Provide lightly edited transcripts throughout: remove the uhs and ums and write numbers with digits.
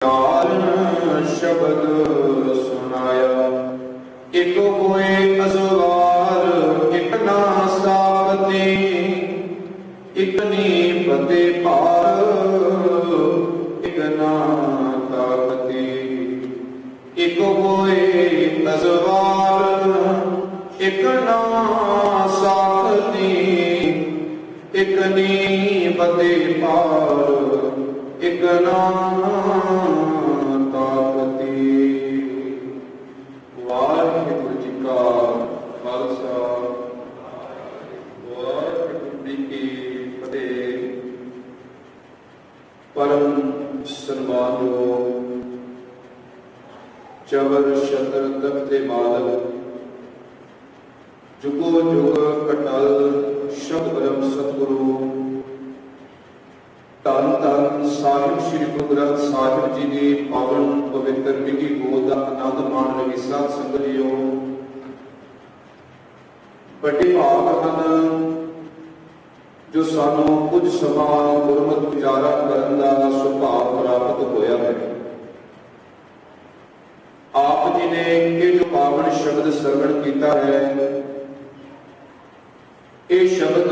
चार शब्द सुनाया, एक कोई असवार एक ना सावती, एक नीपते पार एक ना ताकती। एक कोई असवार एक ना सावती, एक नीपते पार एक ना ताकती। वाहिगुरू जी का खालसा, वाहिगुरू जी की फतेह। परम सन्मानयोग चवर शतर तख्ते मालक, जुगो जुग अटल शब्द परम सतगुरु धन धन साहिब श्री गुरु ग्रंथ साहिब जी की पावन पवित्र विधि गोद का आनंद मान रही साध संगत जीओ। बड़े भाग हैं जो सानू कुछ समा गुरमत गुजारा करने का सुभाग प्राप्त होया है। आप जी ने ये जो पावन शब्द श्रवण किया है, ये शब्द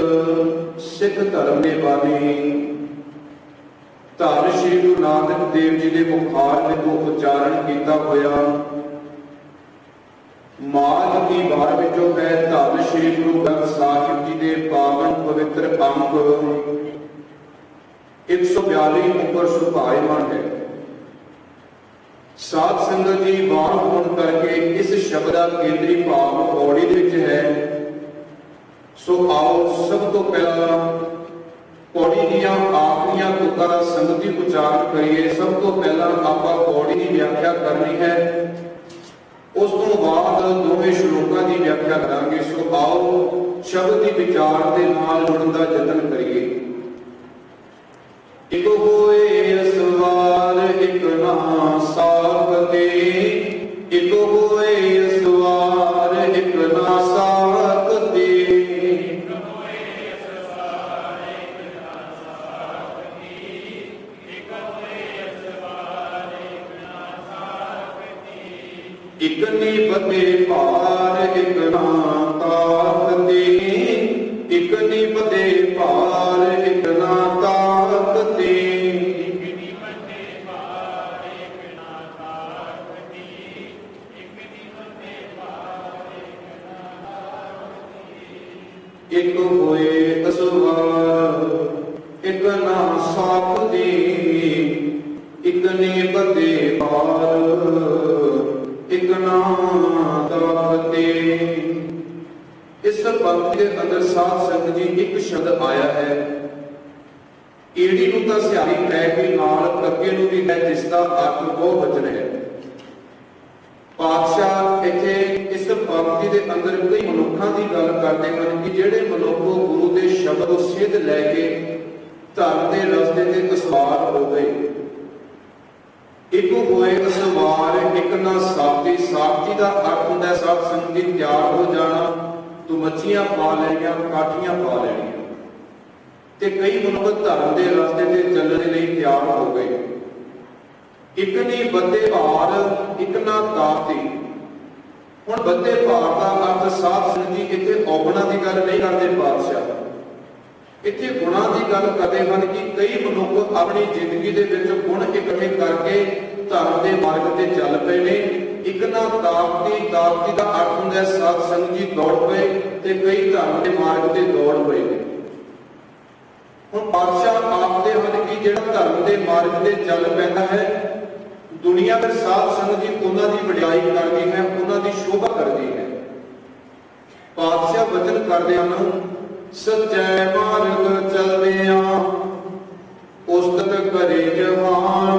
सिख धर्म के बानी धन श्री गुरु नानक देव जी के मुखार में उच्चारण किया होया। माघ की बार विचों है धन श्री गुरु ग्रंथ साहिब जी के पावन पवित्र अंक 142 ऊपर सुभायमान है। साध संगत जी बाण होने करके इस शब्द का केंद्री भाव पौड़ी विच है। सो आओ सब तो पहला पौड़ी दियां आखिरी तुकां दा संगति उच्चारण करिए। सब तो पहला आपां पौड़ी की व्याख्या करनी है, उस तो बाद दोवें श्लोकां की व्याख्या करांगे। सो आओ शब्द की विचार के नाल जुड़न दा यतन करिए। एक होए असवार एक ना सावते, एक होए असवार एक ना सावते। एक निपते पार एक ना ताकती, एक निपते पार एक ना ताकती। एक होए असवार एक ना साकती, एक निपते पार एक ना ताकती। इस पंक्ति के अंदर साध संगत जी एक शब्द आया है। ईड़ी नूं तां सियारी पै के नाल कक्के नूं भी है, जिसका अर्थ बहुवचन है। पातशाह इत्थे इस पंक्ति के अंदर कई मनुखां की गल करते हैं कि जिहड़े मनुख गुरु के शब्द सिद्ध लैके धर्म के रस्ते ते असवार हो गए। एक होए असवार एक ना साथी। साथी का अर्थ होता है साध संगत तैयार हो जाना, तो मच्छियां पा लेनियां, काठियां पा लेनियां। ते कई मनुख धर्म के रास्ते ते चलने के लिए तैयार हो गए। एक नी बदे भार एक ना ताकती। हुण बदे भार का अर्थ साध संगत जी इत्थे औगुणां की गल नहीं करते पातशाह, इत्थे गुणां की गल करते हैं कि कई मनुख अपनी जिंदगी के विच गुण इकट्ठे करके धर्म के मार्ग से चल पे ने। एक ना ताकती, ताकती का अर्थ होंदा है साध संगत जी दौड़ पे ते कई धर्म के मार्ग से दौड़ पे। हुण पातशाह आखदे हैं कि जिहड़ा धर्म के मार्ग से चल पैंदा है, दुनिया में साध संगत जी उन्हां दी वडियाई करदी है, उन्हां दी शोभा करदी है। पातशाह वचन करदे हैं, सच्चे मार्ग चलदिया उस्तत करे जवान।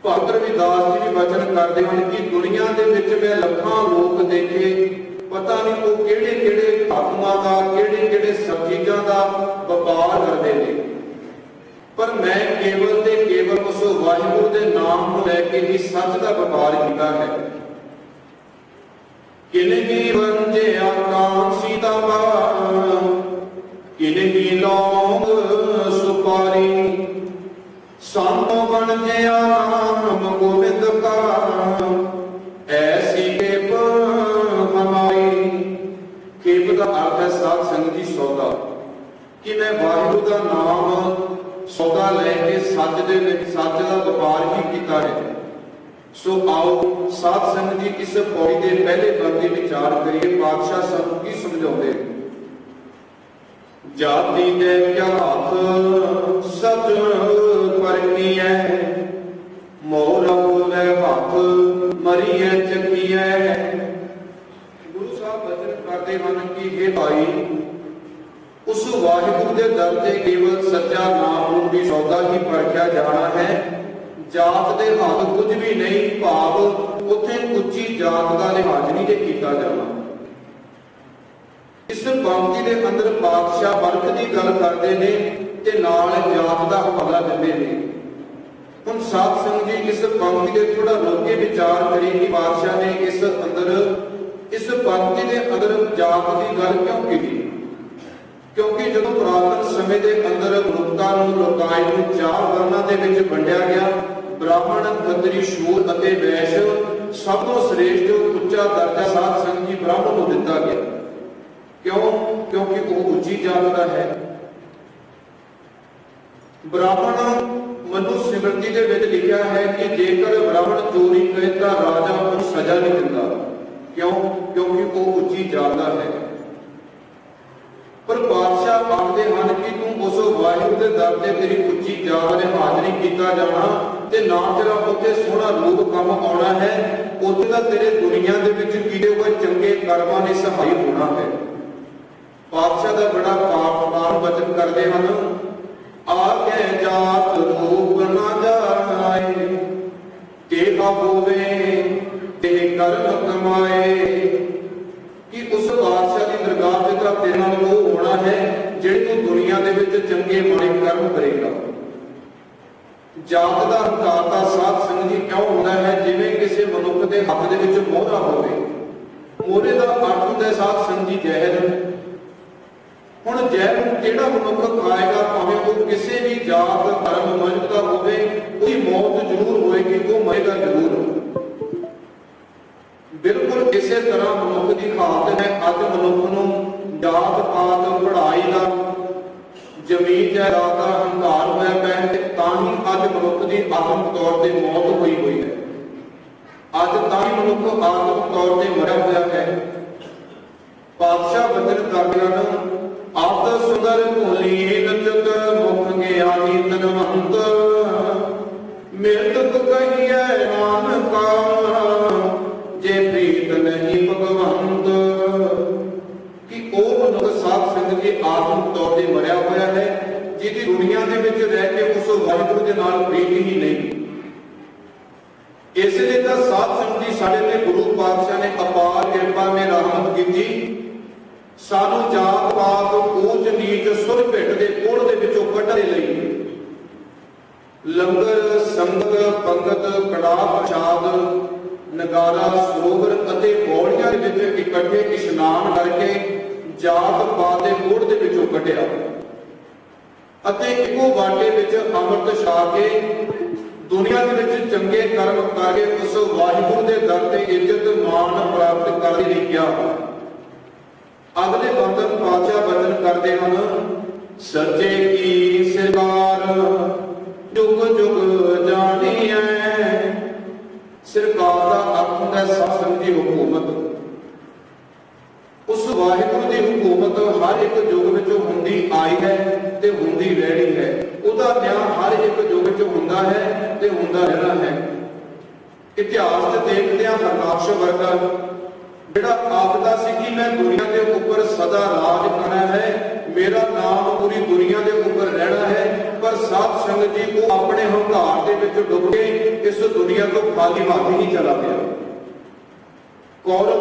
भगत रविदास जी भी वचन करते हैं कि दुनिया के विच मैं लखां लोक देखे, पता नहीं वो किहड़े किहड़े धातुआं का किहड़े किहड़े सब चीज़ां का व्यापार करते हैं, पर मैं केवल ते केवल उस वाहिगुरू के नाम को लैके ही सच का व्यापार किया है। किन्ही वंजे आकांक्षी दवा, किन्ही लौंग सुपारी, ਸੰਤੋ ਬਣ ਜਿਆ ਨਾਮ ਗੋਬਿੰਦ ਕਾ, ਐਸੀ ਖੇਪ ਹਮਾਰੀ। ਖੇਪ ਦਾ ਅਰਥ ਹੈ ਸਾਧ ਸੰਗਤ ਦੀ ਸੌਦਾ, ਕਿ ਮੈਂ ਵਾਹਿਗੁਰੂ ਦਾ ਨਾਮ ਸੌਦਾ ਲੈ ਕੇ ਸੱਚ ਦੇ ਵਿੱਚ ਸੱਚ ਦਾ ਵਪਾਰ ਹੀ ਕੀਤਾ ਹੈ। ਸੋ ਆਓ ਸਾਧ ਸੰਗਤ ਦੀ ਇਸ ਪੌੜੀ ਦੇ ਪਹਿਲੇ ਪਦ ਤੇ ਵਿਚਾਰ ਕਰੀਏ। ਪਾਤਸ਼ਾਹ ਸਾਨੂੰ ਕੀ ਸਮਝਾਉਂਦੇ? ਜਾਤੀ ਦੇ ਕਿਆ ਹੱਥ ਸਚ ਪਰਖੀਐ, ਮੋਰ ਹੋਵੇ ਹੱਥ ਮਰੀਐ ਚੱਕੀਐ। ਗੁਰੂ ਸਾਹਿਬ ਬਚਨ ਕਰਦੇ ਹਨ ਕਿ ਇਹ ਭਾਈ ਉਸ ਵਾਹਿਗੁਰੂ ਦੇ ਦਰ ਤੇ ਕੇਵਲ ਸੱਚਾ ਨਾਮ ਰੂਪੀ ਸੌਦਾ ਹੀ ਪਰਖਿਆ ਜਾਣਾ ਹੈ। ਜਾਤ ਦੇ ਹੱਥ ਕੁਝ ਵੀ ਨਹੀਂ, ਭਾਵ ਉੱਥੇ ਉੱਚੀ ਜਾਤ ਦਾ ਲਿਹਾਜ਼ ਨਹੀਂ ਜੇ ਕੀਤਾ ਜਾਣਾ। ਇਸ ਪੰਕਤੀ ਦੇ ਅੰਦਰ ਪਾਤਸ਼ਾਹ ਵਰਗ ਦੀ ਗੱਲ ਕਰਦੇ ਨੇ ਤੇ ਨਾਲ ਜਾਤ ਦਾ ਹਵਾਲਾ ਦਿੰਦੇ ਨੇ। ਹੁਣ ਸਾਧ ਸੰਗਤ ਜੀ ਇਸ ਪੰਕਤੀ ਦੇ ਥੋੜਾ ਰੋਕ ਕੇ ਵਿਚਾਰ ਕਰੀਏ ਕਿ ਪਾਤਸ਼ਾਹ ਨੇ ਇਸ ਪੰਕਤੀ ਦੇ ਅੰਦਰ ਜਾਤ ਦੀ ਗੱਲ ਕਿਉਂ ਕੀਤੀ? ਕਿਉਂਕਿ ਜਦੋਂ ਪੁਰਾਤਨ ਸਮੇਂ ਦੇ ਅੰਦਰ ਮਨੁੱਖਤਾ ਨੂੰ ਲੋਕਾਈ ਨੂੰ 4 ਵਰਨਾਂ ਦੇ ਵਿੱਚ ਵੰਡਿਆ ਗਿਆ, ਬ੍ਰਾਹਮਣ, ਖੱਤਰੀ, ਸ਼ੂਰ ਅਤੇ ਵੈਸ਼, ਸਭ ਤੋਂ ਸ੍ਰੇਸ਼ਟ ਉੱਚਾ ਦਰਜਾ ਸਾਧ ਸੰਗਤ ਜੀ ਬ੍ਰਾਹਮਣ ਨੂੰ ਦਿੱਤਾ ਗਿਆ। ਕਿਉਂ? ਕਿਉਂਕਿ ਉਹ ਉੱਚੀ ਜਾਤ ਦਾ ਹੈ। ਬ੍ਰਾਹਮਣ ਮਨੁ ਸਿਮਰਤੀ ਦੇ ਵਿੱਚ ਲਿਖਿਆ ਹੈ ਕਿ ਜੇਕਰ ਬ੍ਰਾਹਮਣ ਚੋਰੀ ਕਰੇ ਤਾਂ ਰਾਜਾ ਉਹਨੂੰ ਸਜ਼ਾ ਨਹੀਂ ਦਿੰਦਾ। ਕਿਉਂ? ਕਿਉਂਕਿ ਉਹ ਉੱਚੀ ਜਾਤ ਦਾ ਹੈ। ਪਰ ਬਾਦਸ਼ਾਹ ਆਖਦੇ ਹਨ ਕਿ ਤੂੰ ਉਸ ਵਾਹਿਗੁਰੂ ਦੇ ਦਰ ਤੇ ਤੇਰੀ ਉੱਚੀ ਜਾਤ ਨੇ ਹਾਜ਼ਰੀ ਕੀਤਾ ਜਾਣਾ ਤੇ ਨਾ ਤੇਰਾ ਉੱਥੇ ਸੋਹਣਾ ਰੂਪ ਕੰਮ ਆਉਣਾ ਹੈ, ਉੱਥੇ ਤਾਂ ਤੇਰੇ ਦੁਨੀਆ ਦੇ ਵਿੱਚ ਕੀਤੇ ਹੋਏ ਚੰਗੇ ਕਰਮਾਂ ਨੇ ਸਹਾਈ ਹੋਣਾ ਹੈ। ਪਾਤਸ਼ਾਹ ਦਾ ਬੜਾ ਪਾਪ ਬਚਨ ਕਰਦੇ ਹਨ, ਆਗੇ ਜਾਤ ਰੂਪ ਨਾ ਜਾਏ, ਤੇਰਾ ਹੋਵੇ ਤੇ ਕਰਮ ਕਮਾਏ। ਕਿ ਉਸ ਬਾਦਸ਼ਾਹ ਦੀ ਦਰਗਾਹ ਤੇ ਤਾਂ ਤੇਰੇ ਨਾਲ ਉਹ ਹੋਣਾ ਹੈ ਜਿਹੜੇ ਤੂੰ ਦੁਨੀਆ ਦੇ ਵਿੱਚ ਚੰਗੇ ਮਾੜੇ ਕਰਮ ਕਰੇਗਾ। ਜਾਤ ਦਾ ਹੰਕਾਰ ਦਾ ਸਾਧ ਸੰਗਤ ਜੀ ਕਿਉਂ ਹੁੰਦਾ ਹੈ? ਜਿਵੇਂ ਕਿਸੇ ਮਨੁੱਖ ਦੇ ਹੱਥ ਦੇ ਵਿੱਚ ਮੋਹਰਾ ਹੋਵੇ। ਮੋਹਰੇ ਦਾ ਅਰਥ ਹੁੰਦਾ ਸਾਧ ਸੰਗਤ ਜੀ ਜ਼ਹਿਰ। ਹੁਣ ਜ਼ਹਿਰ ਨੂੰ ਜਿਹੜਾ ਮਨੁੱਖ ਖਾਏਗਾ, ਭਾਵੇਂ ਉਹ ਕਿਸੇ ਵੀ ਜਾਤ ਧਰਮ ਮਜ਼ਹਬ ਦਾ ਹੋਵੇ, ਉਹਦੀ ਮੌਤ ਜ਼ਰੂਰ ਹੋਏਗੀ, ਉਹ ਮਰੇਗਾ ਜ਼ਰੂਰ। ਬਿਲਕੁਲ ਇਸੇ ਤਰ੍ਹਾਂ ਮਨੁੱਖ ਦੀ ਹਾਲਤ ਹੈ। ਅੱਜ ਮਨੁੱਖ ਨੂੰ ਜਾਤ ਪਾਤ, ਪੜ੍ਹਾਈ ਦਾ, ਜ਼ਮੀਨ ਜਾਇਦਾਦ ਦਾ ਹੰਕਾਰ ਹੋਇਆ ਪਿਆ ਹੈ, ਤਾਂ ਹੀ ਅੱਜ ਮਨੁੱਖ ਦੀ ਆਤਮਿਕ ਤੌਰ ਤੇ ਮੌਤ ਹੋਈ ਹੈ। ਅੱਜ ਤਾਂ ਹੀ ਮਨੁੱਖ ਆਤਮਿਕ ਤੌਰ ਤੇ ਮਰਿਆ ਹੋਇਆ ਹੈ। ਪਾਤਸ਼ਾਹ ਬਚਨ ਕਰਦੇ ਹਨ, ਆਤ ਸੁੰਦਰ ਭੋਲੀ ਨਚਤ ਮੁਖ ਗਿਆਨੀ ਤਨਵੰਤ, ਮਿਰਤਕ ਕਹੀਐ ਨਾਨਕਾ ਜੇ ਪ੍ਰੀਤ ਨਹੀਂ ਭਗਵੰਤ। ਕਿ ਉਹ ਮਨੁੱਖ ਸਾਧ ਸੰਗਤ ਜੀ ਆਤਮਿਕ ਤੌਰ ਤੇ ਮਰਿਆ ਹੋਇਆ ਹੈ, ਜਿਹਦੀ ਦੁਨੀਆ ਦੇ ਵਿੱਚ ਰਹਿ ਕੇ ਉਸ ਵਾਹਿਗੁਰੂ ਦੇ ਨਾਲ ਪ੍ਰੀਤ ਹੀ ਨਹੀਂ। ਇਸ ਲਈ ਤਾਂ ਸਾਧ ਸੰਗਤ ਜੀ ਸਾਡੇ ਤੇ ਗੁਰੂ ਪਾਤਸ਼ਾਹ ਨੇ ਅਪਾਰ ਕਿਰਪਾ ਮੇ ਰਹਿਮਤ ਕੀਤੀ। ਸਾਨੂੰ ਜਾਤ ਪਾਤ, ਊਚ ਨੀਚ, ਸੁਰ ਭਿੱਟ ਦੇ ਕੋੜ ਦੇ ਵਿੱਚੋਂ ਕੱਢਣ ਲਈ ਲੰਗਰ, ਸੰਗਤ, ਪੰਗਤ, ਕੜਾਹ ਪ੍ਰਸ਼ਾਦ, ਨਗਾਰਾ, ਸਰੋਵਰ ਅਤੇ ਪੌੜੀਆਂ ਦੇ ਵਿੱਚ ਇਕੱਠੇ ਇਸ਼ਨਾਨ ਕਰਕੇ ਜਾਤ ਪਾਤ ਦੇ ਕੋੜ ਦੇ ਵਿੱਚੋਂ ਕੱਢਿਆ ਅਤੇ ਇੱਕੋ ਵਾਟੇ ਵਿੱਚ ਅੰਮ੍ਰਿਤ ਛਾ ਕੇ ਦੁਨੀਆ ਦੇ ਵਿੱਚ ਚੰਗੇ ਕਰਮ ਕਰਕੇ ਉਸ ਵਾਹਿਗੁਰੂ ਦੇ ਦਰ ਤੇ ਇੱਜ਼ਤ ਮਾਣ ਪ੍ਰਾਪਤ ਕਰ ਲਈ ਗਿਆ। ਅਗਲੇ ਬੰਦਨ ਪਾਤਸ਼ਾਹ ਬਚਨ ਕਰਦੇ ਹਨ, ਸੱਚੇ ਕੀ ਸਰਕਾਰ ਜੁਗ ਜੁਗ ਜਾਣੀਐ। ਸਰਕਾਰ ਦਾ ਅਰਥ ਹੁੰਦਾ ਸਾਧ ਸੰਗਤ ਦੀ ਹਕੂਮਤ। ਉਸ ਵਾਹਿਗੁਰੂ ਦੀ ਹਕੂਮਤ ਹਰ ਇੱਕ ਯੁੱਗ ਵਿੱਚ ਹੁੰਦੀ ਆਈ ਹੈ ਤੇ ਹੁੰਦੀ ਰਹਿਣੀ ਹੈ। ਉਹਦਾ ਨਿਆਂ ਹਰ ਇੱਕ ਯੁੱਗ ਵਿੱਚ ਹੁੰਦਾ ਹੈ ਤੇ ਹੁੰਦਾ ਰਹਿਣਾ ਹੈ। ਇਤਿਹਾਸ ਤੇ ਦੇਖਦੇ ਹਾਂ, ਹਰਨਾਕਸ਼ ਵਰਗਾ ਜਿਹੜਾ ਆਖਦਾ ਸੀ ਕਿ ਮੈਂ ਦੁਨੀਆ ਦੇ ਉੱਪਰ ਸਦਾ ਰਾਜ ਕਰਨਾ ਹੈ, ਮੇਰਾ ਨਾਮ ਪੂਰੀ ਦੁਨੀਆ ਦੇ ਉੱਪਰ ਰਹਿਣਾ ਹੈ, ਪਰ ਸਾਧ ਸੰਗਤ ਜੀ ਉਹ ਆਪਣੇ ਹੰਕਾਰ ਦੇ ਵਿੱਚ ਡੁੱਬ ਕੇ ਇਸ ਦੁਨੀਆ ਤੋਂ ਖਾਲੀ ਹੱਥ ਹੀ ਚਲਾ ਗਿਆ। ਕੌਰਵ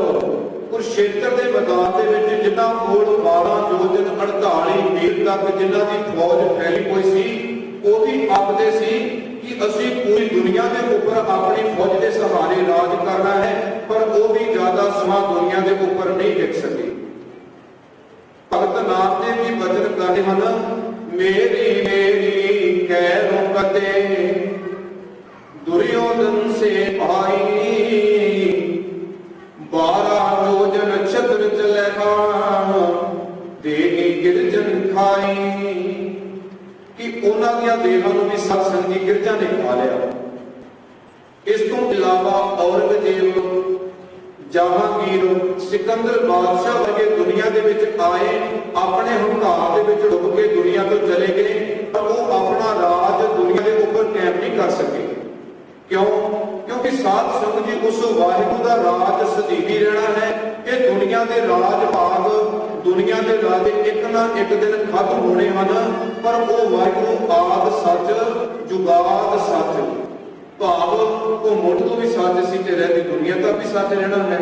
ਕੁਰਸ਼ੇਤਰ ਦੇ ਮੈਦਾਨ ਦੇ ਵਿੱਚ ਜਿਨ੍ਹਾਂ ਕੋਲ 12 ਯੋਜਨ 48 ਮੀਲ ਤੱਕ ਜਿਨ੍ਹਾਂ ਦੀ ਫੌਜ ਫੈਲੀ ਹੋਈ ਸੀ, ਉਹ ਵੀ ਆਖਦੇ ਸੀ ਕਿ ਅਸੀਂ ਪੂਰੀ ਦੁਨੀਆ ਦੇ ਉੱਪਰ ਆਪਣੀ ਫੌਜ ਦੇ ਸਹਾਰੇ ਰਾਜ ਕਰਨਾ ਹੈ, ਪਰ ਉਹ ਵੀ ਜ਼ਿਆਦਾ ਸਮਾਂ ਦੁਨੀਆ ਦੇ ਉੱਪਰ ਨਹੀਂ ਟਿਕ ਸਕੇ। ਭਗਤ ਨਾਮ ਦੇਵ ਜੀ ਬਚਨ ਕਰਦੇ ਹਨ, मेरी मेरी कैरों कते दुर्योधन से भाई 12 योजन छत्र चलेगा देही गिरजन खाई कि उन्हां दियां देहां नूं भी सत संगी गिरजा ने खा लिया। इस तो इलावा औरंगजेब जहांगीर सिकंदर बादशाह वर्गे दुनिया दे विच आए अपने हंकार दे विच डुब के दुनिया तो चले गए पर वो अपना राज दुनिया के ऊपर कायम नहीं कर सके। क्यों? क्योंकि साध संगत जी उस वाहिगुरू का राज सजीवी रहना है कि दुनिया के राज भाग दुनिया के राजे एक ना एक दिन खत्म होने हैं पर वो वाहिगुरू आद सच जुगाद सच भाव वो मुठ तो भी सच सी ते रहती दुनिया का भी सच रहना है।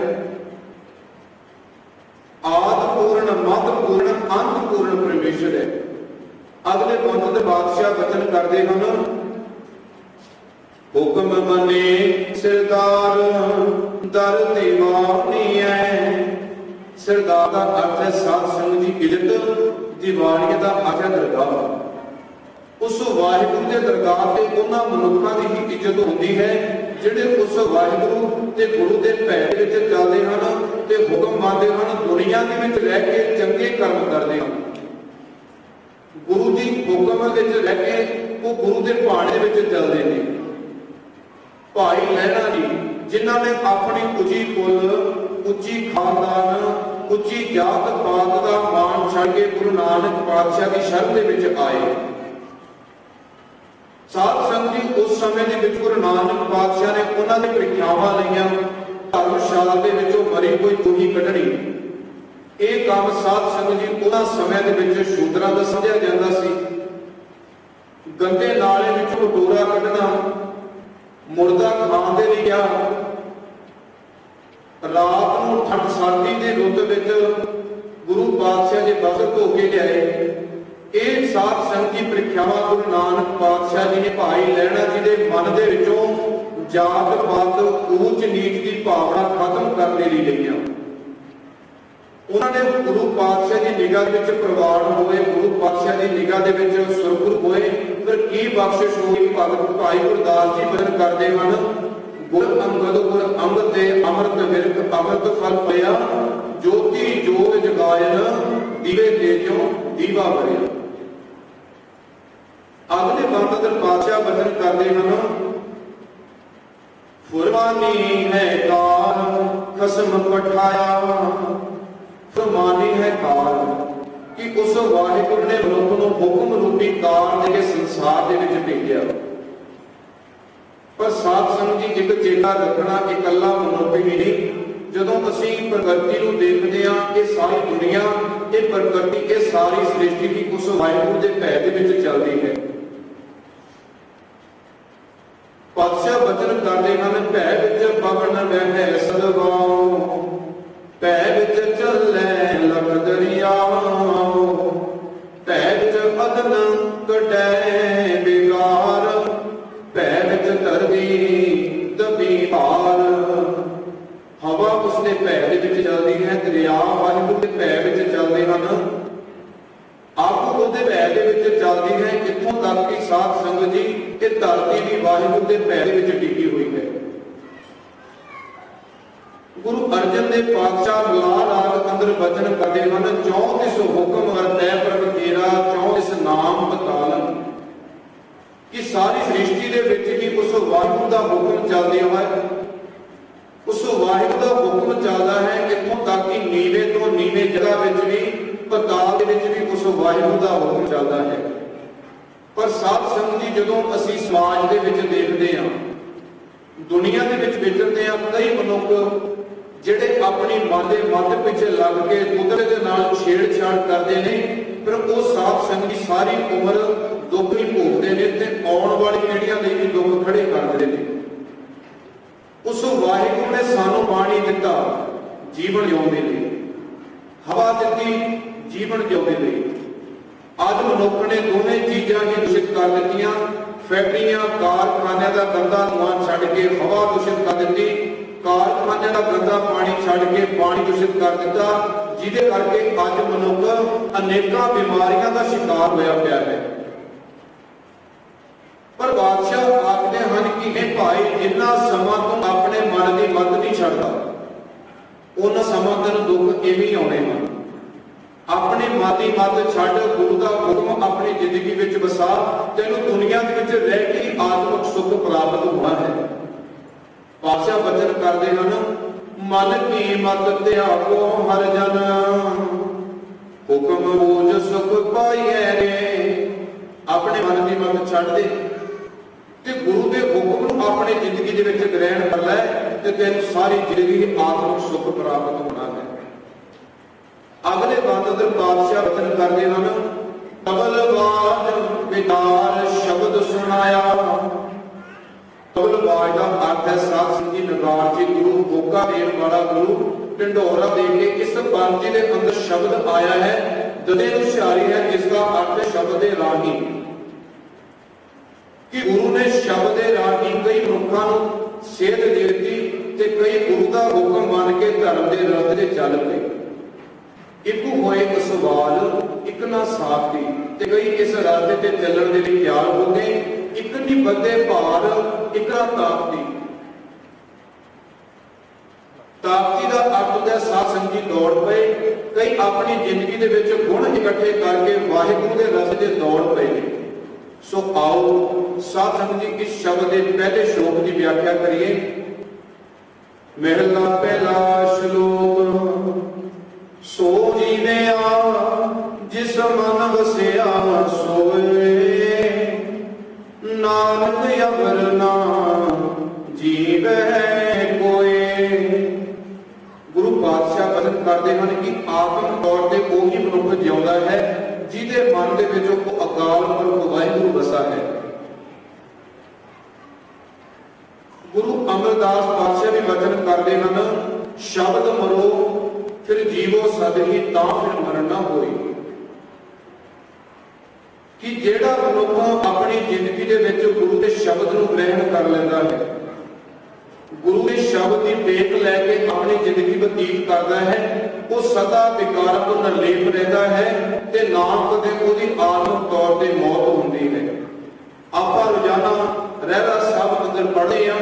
आद पूर्ण मत पूर्ण अंत पूर्ण परमेश्वर है। अगले पंथ दे बादशाह वचन करते हैं हुक्म मने सरदार दर दीवानी है। सरदार का अर्थ है साध संगत की इज्जत, दीवानी का अर्थ है दरगाह। उस वाहिगुरू के दरगाह से उन्हां मनुखां दी ही इज्जत होंदी है जिहड़े उस वाहिगुरू ते गुरु के भैर विच चलदे हन ते हुक्म मानदे हन, दुनिया दे विच रह के चंगे कर्म करदे हन। गुरु जी हुक्म विच रह के वो गुरु के भाणे विच चलदे ने। भाई लहरा जी जिन्हां ने अपनी उची कुल उची खानदान उची जात पात का मान छड़ के गुरु नानक पातशाह की शरण दे विच आए। साध संगत जी उस समय ਦੇ ਵਿੱਚ ਗੁਰੂ ਨਾਨਕ ਪਾਤਸ਼ਾਹ ਨੇ ਉਹਨਾਂ ਦੇ ਪ੍ਰੀਖਿਆਵਾਂ ਲਈਆਂ ਧਰਮਸ਼ਾਲਾ ਦੇ ਵਿੱਚੋਂ ਮਰੀ ਕੋਈ ਤੂਹੀ ਕੱਢਣੀ। ਇਹ ਕੰਮ ਸਾਧ ਸੰਗਤ ਜੀ ਉਹਨਾਂ ਸਮੇਂ ਦੇ ਵਿੱਚ ਸ਼ੂਦਰਾਂ ਦਾ ਸਮਝਿਆ ਜਾਂਦਾ ਸੀ। ਗੰਦੇ ਨਾਲੇ ਵਿੱਚੋਂ ਕਟੋਰਾ ਕੱਢਣਾ, ਮੁਰਦਾ ਖਾਣ ਦੇ ਲਈ ਆ, ਰਾਤ ਨੂੰ ਠੰਡ ਸਰਦੀ ਦੇ ਰੁੱਤ ਵਿੱਚ ਗੁਰੂ ਪਾਤਸ਼ਾਹ ਜੀ ਬਸਰ ਧੋ ਕੇ ਲਿਆਏ। ਇਹ ਸਾਧ ਸੰਗਤ ਦੀ ਪ੍ਰੀਖਿਆਵਾਂ ਗੁਰੂ ਨਾਨਕ ਪਾਤਸ਼ਾਹ ਜੀ ਨੇ ਭਾਈ ਲਹਿਣਾ ਜੀ ਦੇ ਮਨ ਦੇ ਵਿੱਚੋਂ ਜਾਤ ਪਾਤ ਊਚ ਨੀਚ ਦੀ ਭਾਵਨਾ ਖਤਮ ਕਰਨ ਦੇ ਲਈ ਲਈਆਂ। ਉਹਨਾਂ ਨੇ ਗੁਰੂ ਪਾਤਸ਼ਾਹ ਦੀ ਨਿਗਾਹ ਵਿੱਚ ਪ੍ਰਵਾਨ ਹੋਏ, ਗੁਰੂ ਪਾਤਸ਼ਾਹ ਦੀ ਨਿਗਾਹ ਦੇ ਵਿੱਚ ਸੁਰਪੁਰ ਹੋਏ। ਫਿਰ ਕੀ ਬਖਸ਼ਿਸ਼ ਹੋਈ? ਭਗਤ ਭਾਈ ਗੁਰਦਾਸ ਜੀ ਬਚਨ ਕਰਦੇ ਹਨ ਗੁਰ ਅੰਗਦ ਦੇ ਅੰਮ੍ਰਿਤ ਵਿਰਕ ਅੰਮ੍ਰਿਤ ਫਲ ਪਿਆ ਜੋਤੀ ਜੋਤ ਜਗਾਇਨ ਦੀਵੇ ਤੇਜੋਂ ਦੀਵਾ ਭਰਿਆ। अगले बंद पातशाह वचन करते हैं फुरमानी है काल खसम पठाया। फुरमानी है काल कि उस वाहिगुरू ने मनुख को हुक्म रूपी काल दे संसार दे विच भेजिया। पर साध संगत जी एक चेता रखना इकल्ला मनुख ही नहीं। जदों असीं प्रकृति नूं देखदे हां कि सारी दुनिया ये प्रकृति ये सारी सृष्टि ही उस वाहिगुरू दे भै दे विच चलदी है। पातशाह वचन करते हैं भै विच पवन वहै सदवाओ भै विच चलै लख दरिया भै विच अदन कटै बिगार भै विच धरती दबी हार। हवा उसके भै दे विच चलदी है, दरिया वाहिगुरू के भै विच चलदे हन, अग उसके भै दे विच चलदी है। इत्थों तक कि साध संगत जी कि धरती भी वाहिगुरू के भै दे विच टिकी हुई है। गुरु अर्जन देव पातशाह ला राग अंदर वचन करते हैं 34 हुक्म वरतै प्रभ तेरा 34 नाम बतालन कि सारी सृष्टि दे विच ही उस वाहिगुरू का हुक्म चलदे होए उस वाहिगुरू का हुक्म चलदा है। इत्थों तक कि नीवे तो नीवे जगह विच भी पताल दे विच भी उस वाहिगुरू का हुक्म चलदा है। पर साध संगत जी जदों असीं समाज दे विच देखदे हां दुनिया दे विच विचरदे हां कई मनुख जिहड़े अपनी मन दे मत पिछे लग के कुदरत दे नाल छेड़छाड़ करदे ने पर वो साध संगत जी सारी उम्र दुख ही भोगदे ने ते आउण वाली पीढ़ियां लई भी दुख खड़े कर दिंदे ने। उस वाहिगुरू ने सानू पानी दिता जीवन जिउंदे लई, हवा दित्ती जीवन जिउंदे लई। अज मनुख ने दोनों चीज़ां ही दूषित कर दित्तियां। फैक्ट्रियां कारखानियां का गंदा धुआं छड्ड के हवा दूषित कर दी, कारखानियां का गंदा पानी छड्ड के पानी दूषित कर दिता, ਜਿਹਦੇ ਕਰਕੇ ਅੱਜ ਮਨੁੱਖ ਅਨੇਕਾਂ ਬਿਮਾਰੀਆਂ ਦਾ ਸ਼ਿਕਾਰ ਹੋਇਆ ਪਿਆ ਹੈ। ਪਰ ਬਾਦਸ਼ਾਹ ਆਖਦੇ ਹਨ ਕਿ ਇਹ ਭਾਈ ਜਿੰਨਾ ਸਮਾਂ ਤੂੰ ਆਪਣੇ ਮਨ ਦੀ ਮੱਤ ਨਹੀਂ ਛੱਡਦਾ, ਉਹਨਾਂ ਸਮਾਂ ਤੈਨੂੰ ਦੁੱਖ ਇਵੇਂ ਹੀ ਆਉਣੇ ਹਨ। ਆਪਣੀ ਮਨ ਦੀ ਮੱਤ ਛੱਡ, ਗੁਰੂ ਦਾ ਹੁਕਮ ਆਪਣੀ ਜ਼ਿੰਦਗੀ ਵਿੱਚ ਵਸਾ, ਤੈਨੂੰ ਦੁਨੀਆ ਦੇ ਵਿੱਚ ਰਹਿ ਕੇ ਆਤਮਿਕ ਸੁੱਖ ਪ੍ਰਾਪਤ ਹੋਣਾ ਹੈ। ਬਾਦਸ਼ਾਹ ਬਚਨ ਕਰਦੇ ਹਨ, ਮਨ ਕੀ ਮਤ ਧਿਆਵੋ ਹਰ ਜਨ, ਹੁਕਮ ਬੂਝ ਸੁਖ ਪਾਈਐ ਰੇ। ਆਪਣੇ ਮਨ ਦੀ ਮਤ ਛੱਡ ਦੇ ਤੇ ਗੁਰੂ ਦੇ ਹੁਕਮ ਨੂੰ ਆਪਣੀ ਜ਼ਿੰਦਗੀ ਦੇ ਵਿੱਚ ਗ੍ਰਹਿਣ ਕਰ ਲੈ ਤੇ ਤੈਨੂੰ ਸਾਰੀ ਜ਼ਿੰਦਗੀ ਆਤਮਿਕ ਸੁੱਖ ਪ੍ਰਾਪਤ ਹੋਣਾ ਹੈ। ਅਗਲੇ ਬੰਦ ਅੰਦਰ ਬਾਦਸ਼ਾਹ ਬਚਨ ਕਰਦੇ ਹਨ, ਕਬਲਵਾਜ ਵਿਦਾਰ ਸ਼ਬਦ ਸੁਣਾਇਆ। ਕਬਲਵਾਜ ਦਾ ਅਰਥ ਹੈ ਸਾਧ ਸੰਗੀ ਨਗਾਰ ਜੀ, ਗੁਰੂ ਹੋਕਾ ਦੇਣ ਵਾਲਾ ਗੁਰੂ ਢਿੰਡੋਰਾ ਦੇ ਕੇ ਇਸ ਬਾਣੀ ਦੇ ਅੰਦਰ ਸ਼ਬਦ ਆਇਆ ਹੈ। ਦਦੇ ਨੂੰ ਹੁਸ਼ਿਆਰੀ ਹੈ, ਜਿਸ ਦਾ ਅਰਥ ਸ਼ਬਦ ਦੇ ਰਾਹੀਂ, ਕਿ ਗੁਰੂ ਨੇ ਸ਼ਬਦ ਦੇ ਰਾਹੀਂ ਕਈ ਮਨੁੱਖਾਂ ਨੂੰ ਸੇਧ ਦੇ ਦਿੱਤੀ ਤੇ ਕਈ ਗੁਰੂ ਦਾ ਹੁਕਮ ਮੰਨ ਕੇ ਧਰਮ ਦੇ ਰਸਤੇ ਤੇ ਚੱਲ ਪਏ। ਇੱਕ ਹੋਏ ਸਵਾਲ ਇੱਕ ਨਾ ਸਾਥ ਦੀ, ਤੇ ਕਈ ਇਸ ਰਸਤੇ ਤੇ ਚੱਲਣ ਦੇ ਲਈ ਤਿਆਰ ਹੋ ਗਏ। ਇੱਕ ਨਹੀਂ ਬੰਦੇ ਭਾਰ, ਇੱਕ ਨਾ ਤਾਕਤੀ। ਤਾਕਤੀ ਦਾ ਅਰਥ ਹੁੰਦਾ ਸਾਧ ਸੰਗੀ ਦੌੜ ਪਏ। ਕਈ ਆਪਣੀ ਜ਼ਿੰਦਗੀ ਦੇ ਵਿੱਚ ਗੁਣ ਇਕੱਠੇ ਕਰਕੇ ਵਾਹਿਗੁਰੂ ਦੇ ਰਸਤੇ ਤੇ ਦੌੜ ਪਏ। ਸੋ ਆਓ ਸਾਧ ਸੰਗਤ ਜੀ ਇਸ ਸ਼ਬਦ ਦੇ ਪਹਿਲੇ ਸ਼ਲੋਕ ਦੀ ਵਿਆਖਿਆ ਕਰੀਏ। ਮਹਿਲਾ ਪਹਿਲਾ ਸ਼ਲੋਕ, ਸੋ ਜੀਵਿਆ ਜਿਸ ਮਨ ਵਸਿਆ ਸੋਏ, ਨਾਨਕ ਅਵਰ ਨਾ ਜੀਵੈ ਕੋਏ। ਗੁਰੂ ਪਾਤਸ਼ਾਹ ਬਚਨ ਕਰਦੇ ਹਨ ਕਿ ਆਤਮ ਤੌਰ ਤੇ ਉਹੀ ਮਨੁੱਖ ਜਿਉਂਦਾ ਹੈ ਜਿਹਦੇ ਮਨ ਦੇ ਵਿੱਚ ਉਹ ਅਕਾਲ ਪੁਰਖ ਵਾਹਿਗੁਰੂ ਵਸਾ ਹੈ। ਗੁਰੂ ਅਮਰਦਾਸ ਪਾਤਸ਼ਾਹ ਵੀ ਬਚਨ ਕਰਦੇ ਹਨ, ਸ਼ਬਦ ਮਰੋ ਫਿਰ ਜੀਵੋ ਸਦਹੀ ਤਾਂ ਫਿਰ ਮਰਨ ਨਾ ਹੋਈ। ਕਿ ਜਿਹੜਾ ਮਨੁੱਖ ਆਪਣੀ ਜ਼ਿੰਦਗੀ ਦੇ ਵਿੱਚ ਗੁਰੂ ਦੇ ਸ਼ਬਦ ਨੂੰ ਗ੍ਰਹਿਣ ਕਰ ਲੈਂਦਾ ਹੈ, ਗੁਰੂ ਦੇ ਸ਼ਬਦ ਦੀ ਟੇਕ ਲੈ ਕੇ ਆਪਣੀ ਜ਼ਿੰਦਗੀ ਬਤੀਤ ਕਰਦਾ ਹੈ, ਉਹ ਸਦਾ ਵਿਕਾਰਾਂ ਤੋਂ ਨਿਰਲੇਪ ਰਹਿੰਦਾ ਹੈ ਤੇ ਨਾ ਕਦੇ ਉਹਦੀ ਆਤਮਿਕ ਤੌਰ ਤੇ ਮੌਤ ਹੁੰਦੀ ਹੈ। ਆਪਾਂ ਰੋਜ਼ਾਨਾ ਰਹਿਦਾ ਸਭ ਅੰਦਰ ਪੜ੍ਹਦੇ ਹਾਂ,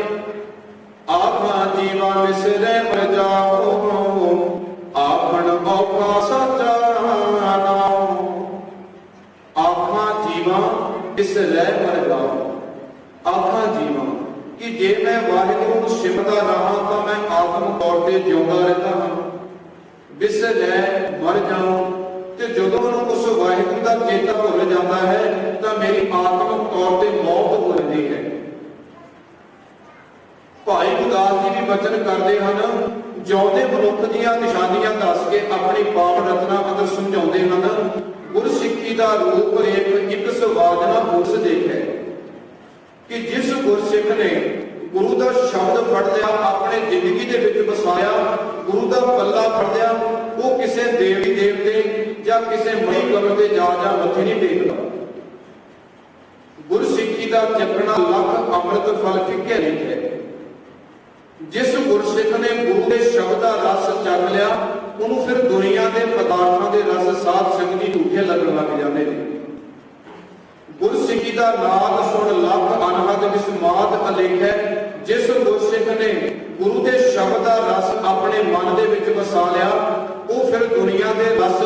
ਆਖਾਂ ਜੀਵਾ ਵਿਸਰੇ ਪ੍ਰਜਾਓ, ਆਖਣ ਔਖਾ ਸੱਚਾ ਨਾਮ। ਆਖਾਂ ਜੀਵਾ ਵਿਸਰੇ ਪ੍ਰਜਾਓ, ਆਖਾਂ ਜੀਵਾ ਕਿ ਜੇ ਮੈਂ ਵਾਹਿਗੁਰੂ ਨੂੰ ਸਿਮਰਦਾ ਰਹਾਂ ਤਾਂ ਮੈਂ ਆਤਮਿਕ ਤੌਰ ਤੇ ਜਿਉਂਦਾ ਰਹਿੰਦਾ ਹਾਂ। ਵਿਸਰੇ ਮਰ ਜਾਉਂ, ਤੇ ਜਦੋਂ ਉਸ ਵਾਹਿਗੁਰੂ ਦਾ ਚੇਤਾ ਭੁੱਲ ਜਾਂਦਾ ਹੈ ਤਾਂ ਮੇਰੀ ਆਤਮਿਕ ਤੌਰ ਤੇ ਮੌਤ ਹੋ ਜਾਂਦੀ ਹੈ। ਭਾਈ ਗੁਰਦਾਸ ਜੀ ਵੀ ਬਚਨ ਕਰਦੇ ਹਨ, ਜਿਉਂਦੇ ਮਨੁੱਖ ਦੀਆਂ ਨਿਸ਼ਾਨੀਆਂ ਦੱਸ ਕੇ ਆਪਣੀ ਪਾਵਨ ਰਚਨਾ ਅੰਦਰ ਸਮਝਾਉਂਦੇ ਹਨ। ਗੁਰਸਿੱਖੀ ਦਾ ਰੂਪ ਰੇਖ ਇੱਕ ਸਵਾਦਨਾ ਪੁਰਸ਼ ਦੇਖੇ ਕਿ ਜਿਸ ਗੁਰਸਿੱਖ ਨੇ ਗੁਰੂ ਦਾ ਸ਼ਬਦ ਫੜ ਲਿਆ, ਆਪਣੇ ਜ਼ਿੰਦਗੀ ਦੇ ਵਿੱਚ ਵਸਾਇਆ, ਗੁਰੂ ਦਾ ਪੱਲਾ ਫੜ ਲਿਆ, ਉਹ ਕਿਸੇ ਦੇਵੀ ਦੇਵਤੇ ਜਾਂ ਕਿਸੇ ਮਣੀ ਕਬਰ ਤੇ ਜਾ ਮੱਥੇ ਨਹੀਂ ਟੇਕਦਾ। ਗੁਰਸਿੱਖੀ ਦਾ ਚੱਕਣਾ ਲੱਖ ਅੰਮ੍ਰਿਤ ਫਲ ਫਿੱਕੇ ਨਹੀਂ ਹੈ। ਜਿਸ ਗੁਰਸਿੱਖ ਨੇ ਗੁਰੂ ਦੇ ਸ਼ਬਦ ਦਾ ਰਸ ਚੱਖ ਲਿਆ, ਉਹਨੂੰ ਫਿਰ ਦੁਨੀਆ ਦੇ ਪਦਾਰਥਾਂ ਦੇ ਰਸ ਸਾਧ ਸੰਗਤ ਦੀ ਝੂਠੇ ਲੱਗਣ ਲੱਗ ਜਾਂਦੇ ਨੇ। ਗੁਰਸਿੱਖੀ ਦਾ ਨਾਦ ਸੁਣ ਲੱਖ ਅਨਹਦ ਵਿਸਮਾਦ ਅਲੇਖ ਹੈ। ਜਿਸ ਗੁਰਸਿੱਖ ਨੇ ਗੁਰੂ ਦੇ ਸ਼ਬਦ ਦਾ ਰਸ ਆਪਣੇ ਮਨ ਦੇ ਵਿੱਚ ਵਸਾ ਲਿਆ, ਉਹ ਫਿਰ ਦੁਨੀਆ ਦੇ ਰਸ,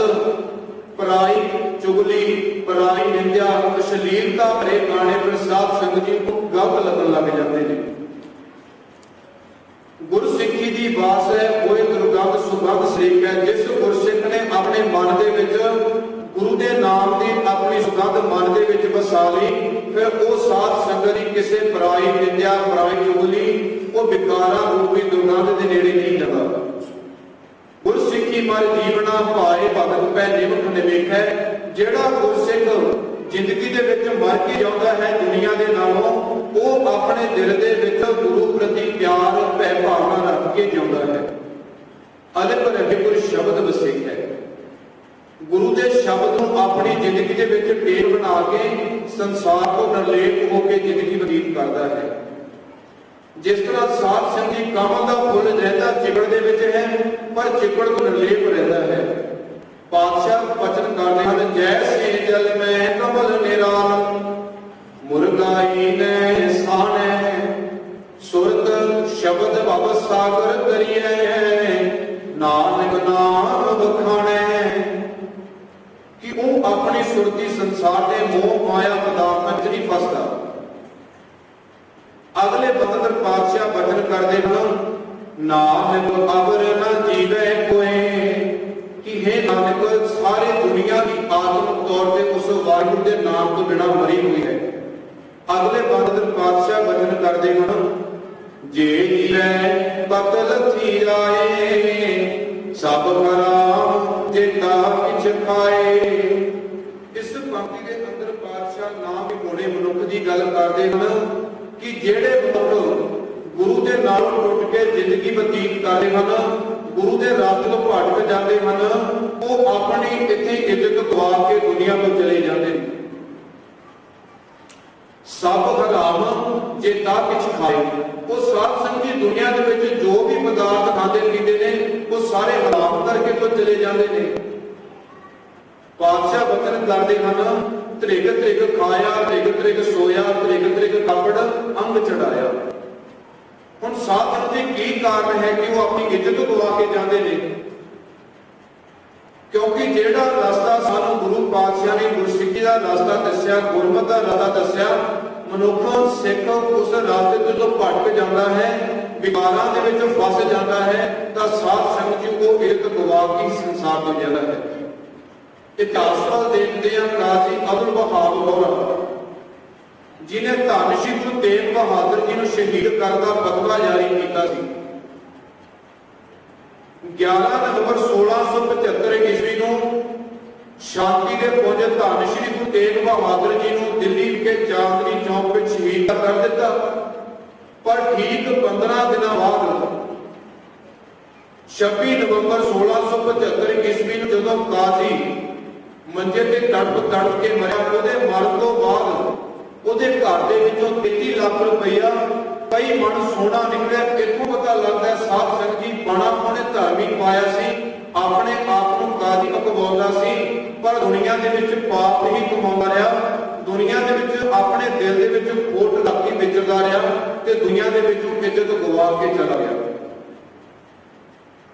ਪਰਾਈ ਚੁਗਲੀ, ਪਰਾਈ ਨਿੰਦਿਆ, ਅਸ਼ਲੀਲਤਾ ਭਰੇ ਗਾਣੇ ਫਿਰ ਸਾਧ ਸੰਗਤ ਜੀ ਨੂੰ ਗਲਤ ਲੱਗਣ ਲੱਗ ਜਾਂਦੇ ਨੇ। ਗੁਰਸਿੱਖੀ ਦੀ ਬਾਸ ਹੈ ਉਹ ਦੁਰਗੰਧ ਸੁਗੰਧ ਸੇਕ ਹੈ। ਜਿਸ ਗੁਰਸਿੱਖ ਨੇ ਆਪਣੇ ਮਨ ਦੇ ਵਿੱਚ ਗੁਰੂ ਦੇ ਨਾਮ ਦੀ ਆਪਣੀ ਸੁਗੰਧ ਮਨ ਦੇ ਵਿੱਚ ਵਸਾ ਲਈ, ਫਿਰ ਉਹ ਸਾਧ ਸੰਗਤ ਦੀ ਕਿਸੇ ਪਰਾਈ ਨਿੰਦਿਆ, ਪਰਾਈ ਚੁਗਲੀ, ਉਹ ਵਿਕਾਰਾਂ ਰੂਪੀ ਦੁਰਗੰਧ ਦੇ ਨੇੜੇ ਨਹੀਂ ਜਾਂਦਾ। ਗੁਰਸਿੱਖੀ ਮਰ ਜੀਵਨਾ ਭਾਏ ਭਗਤ ਪੈ ਨਿਮਖ ਨਿਵੇਖੈ। ਜਿਹੜਾ ਗੁਰਸਿੱਖ ਜ਼ਿੰਦਗੀ ਦੇ ਵਿੱਚ ਮਰ ਕੇ ਜਿਉਂਦਾ ਹੈ ਦੁਨੀਆ ਦੇ ਨਾਲੋਂ, ਉਹ ਆਪਣੇ ਦਿਲ ਦੇ ਵਿੱਚ ਗੁਰੂ ਪ੍ਰਤੀ ਪਿਆਰ ਭੈ ਭਾਵਨਾ ਰੱਖ ਕੇ ਜਿਉਂਦਾ ਹੈ। ਅਦਬ ਰਹੇ ਗੁਰ ਸ਼ਬਦ ਵਸੇਕ ਹੈ। ਗੁਰੂ ਦੇ ਸ਼ਬਦ ਨੂੰ ਆਪਣੀ ਜ਼ਿੰਦਗੀ ਦੇ ਵਿੱਚ ਟੇਕ ਬਣਾ ਕੇ ਸੰਸਾਰ ਤੋਂ ਨਿਰਲੇਪ ਹੋ ਕੇ ਜ਼ਿੰਦਗੀ ਬਤੀਤ ਕਰਦਾ ਹੈ। ਜਿਸ ਤਰ੍ਹਾਂ ਸਾਧ ਸੰਗੀ ਕਮਲ ਦਾ ਫੁੱਲ ਰਹਿੰਦਾ ਚਿੱਕੜ ਦੇ ਵਿੱਚ ਹੈ, ਪਰ ਚਿੱਕੜ ਤੋਂ ਨਿਰਲੇਪ ਰਹਿੰਦਾ ਹੈ। ਬਚਨ ਕਰਦੇ ਹਨ। ਜੈਸੇ ਜਲ ਮੈਂ ਕਮਲ ਨਿਰਾਲ ਮੁਰਗਾਈ ਨੇ ਸਾਣੇ ਸੁਰਤ ਸ਼ਬਦ ਭਵ ਸਾਗਰ ਕਰੀਏ ਨਾਨਕ ਨਾਮ ਬਖਾਣੇ। ਕਿ ਉਹ ਆਪਣੀ ਸੁਰਤੀ ਸੰਸਾਰ ਦੇ ਮੋਹ ਮਾਇਆ ਪਦਾਰਥਾਂ ਵਿੱਚ ਨਹੀਂ ਫਸਦਾ। ਅਗਲੇ ਬੰਦਰ ਪਾਤਸ਼ਾਹ ਬਚਨ ਕਰਦੇ ਹਨ, ਨਾਨਕ ਅਵਰ ਨ ਜੀਵੇ ਕੋਏ। ਕਿ ਹੈ ਨਾਨਕ ਸਾਰੇ ਦੁਨੀਆ ਦੀ ਆਤਮਿਕ ਤੌਰ ਤੇ ਉਸ ਵਾਹਿਗੁਰੂ ਦੇ ਨਾਮ ਤੋਂ ਬਿਨਾਂ ਮਰੀ ਹੋਈ ਹੈ। ਅਗਲੇ ਬੰਦਰ ਪਾਤਸ਼ਾਹ ਬਚਨ ਕਰਦੇ ਹਨ, ਜੇ ਜੀਵੇ ਬਤਲ ਥੀ ਆਏ ਸਭ ਹਰਾਮ ਜੇਤਾ ਕਿਛ ਖਾਏ। ਇਸ ਪੰਕਤੀ ਦੇ ਅੰਦਰ ਪਾਤਸ਼ਾਹ ਨਾਮ ਵਿਹੋਣੇ ਮਨੁੱਖ ਦੀ ਗੱਲ ਕਰਦੇ ਹਨ ਕਿ ਜਿਹੜੇ ਮਨੁੱਖ ਗੁਰੂ ਦੇ ਨਾਲ ਟੁੱਟ ਕੇ ਜ਼ਿੰਦਗੀ ਬਤੀਤ ਕਰਦੇ ਹਨ, ਗੁਰੂ ਦੇ ਰਸਤੇ ਤੋਂ ਭਟਕ ਜਾਂਦੇ ਹਨ, ਉਹ ਆਪਣੀ ਇੱਥੇ ਇੱਜ਼ਤ ਗਵਾ ਕੇ ਦੁਨੀਆ ਤੋਂ ਚਲੇ ਜਾਂਦੇ ਨੇ। ਸਭ ਹਰਾਮ ਜੇ ਤਾਂ ਕਿਛ ਖਾਏ। ਉਹ ਸਾਧ ਸੰਗਤ ਦੀ ਦੁਨੀਆ ਦੇ ਵਿੱਚ ਜੋ ਵੀ ਪਦਾਰਥ ਖਾਂਦੇ ਪੀਂਦੇ ਨੇ ਉਹ ਸਾਰੇ ਹਰਾਮ ਕਰਕੇ ਤੋਂ ਚਲੇ ਜਾਂਦੇ ਨੇ। ਪਾਤਸ਼ਾਹ ਬਚਨ ਕਰਦੇ ਹਨ, ਤ੍ਰਿਗ ਤ੍ਰਿਗ ਖਾਇਆ ਤ੍ਰਿਗ ਤ੍ਰਿਗ ਸੋਇਆ ਤ੍ਰਿਗ ਤ੍ਰਿਗ ਕੱਪੜ ਅੰਗ ਚੜਾਇਆ। ਹੁਣ ਸਾਧ ਸੰਗਤ ਦੀ ਕੀ ਕਾਰਨ ਹੈ ਕਿ ਉਹ ਆਪਣੀ ਇੱਜ਼ਤ ਗਵਾ ਕੇ ਜਾਂਦੇ ਨੇ? ਕਿਉਂਕਿ ਜਿਹੜਾ ਰਸਤਾ ਸਾਨੂੰ ਗੁਰੂ ਪਾਤਸ਼ਾਹ ਨੇ ਗੁਰਸਿੱਖੀ ਦਾ ਰਸਤਾ ਦੱਸਿਆ, ਗੁਰਮਤਿ ਦਾ ਰਸਤਾ ਦੱਸਿਆ, ਮਨੁੱਖ ਸਿੱਖ ਉਸ ਰਸਤੇ ਤੋਂ ਭਟਕ ਜਾਂਦਾ ਹੈ, ਵਿਕਾਰਾਂ ਦੇ ਵਿੱਚ ਫਸ ਜਾਂਦਾ ਹੈ, ਤਾਂ ਸਾਧ ਸੰਗਤ ਜੀ ਉਹ ਇੱਜ਼ਤ ਗਵਾ ਕੇ ਸੰਸਾਰ ਤੋਂ ਜਾਂਦਾ ਹੈ। ਇਤਿਹਾਸ ਵੱਲ ਦੇਖਦੇ ਹਾਂ, ਕਾਜ਼ੀ ਅਬਦੁਲ ਵਹਾਬ ਲੋਹਰਾ ਜਿਹਨੇ ਧੰਨ ਸ਼੍ਰੀ ਗੁਰੂ ਤੇਗ ਬਹਾਦਰ ਜੀ ਨੂੰ ਸ਼ਹੀਦ ਕਰਨ ਦਾ ਫਤਵਾ ਜਾਰੀ ਕੀਤਾ ਸੀ। 11 ਨਵੰਬਰ 1675 ਈਸਵੀ ਨੂੰ ਸ਼ਾਂਤੀ ਦੇ ਪੁੰਜ ਧੰਨ ਸ਼੍ਰੀ ਗੁਰੂ ਤੇਗ ਬਹਾਦਰ ਜੀ ਨੂੰ ਦਿੱਲੀ ਵਿਖੇ ਚਾਂਦਨੀ ਚੌਕ ਵਿੱਚ ਸ਼ਹੀਦ ਕਰ ਦਿੱਤਾ। ਪਰ ਠੀਕ 15 ਦਿਨਾਂ ਬਾਅਦ 26 ਨਵੰਬਰ 1675 ਈਸਵੀ ਨੂੰ ਜਦੋਂ ਕਾਜ਼ੀ ਮੰਜੇ ਤੇ ਤੜਪ ਕੇ ਮਰਿਆ, ਉਹਦੇ ਮਰਨ ਤੋਂ ਬਾਅਦ ਉਹਦੇ ਘਰ ਦੇ ਵਿੱਚੋਂ 33 ਲੱਖ ਰੁਪਈਆ ਕਈ ਮਣ ਸੋਨਾ ਨਿਕਲਿਆ। ਇੱਥੋਂ ਪਤਾ ਲੱਗਦਾ ਹੈ ਸਾਧ ਸੰਗਤ ਜੀ ਬਾਣਾ ਉਹਨੇ ਧਾਰਮਿਕ ਪਾਇਆ ਸੀ, ਆਪਣੇ ਆਪ ਨੂੰ ਕਾਜ਼ੀ ਕਹਾਉਂਦਾ ਸੀ, ਪਰ ਦੁਨੀਆ ਦੇ ਵਿੱਚ ਪਾਪ ਹੀ ਕਮਾਉਂਦਾ ਰਿਹਾ। ਦੁਨੀਆ ਦੇ ਵਿੱਚ ਆਪਣੇ ਦਿਲ ਦੇ ਵਿੱਚ ਖੋਟ ਲੱਗ ਕੇ ਵਿਚਰਦਾ ਰਿਹਾ ਤੇ ਦੁਨੀਆ ਦੇ ਵਿੱਚੋਂ ਇੱਜ਼ਤ ਗਵਾ ਕੇ ਚਲਾ ਗਿਆ।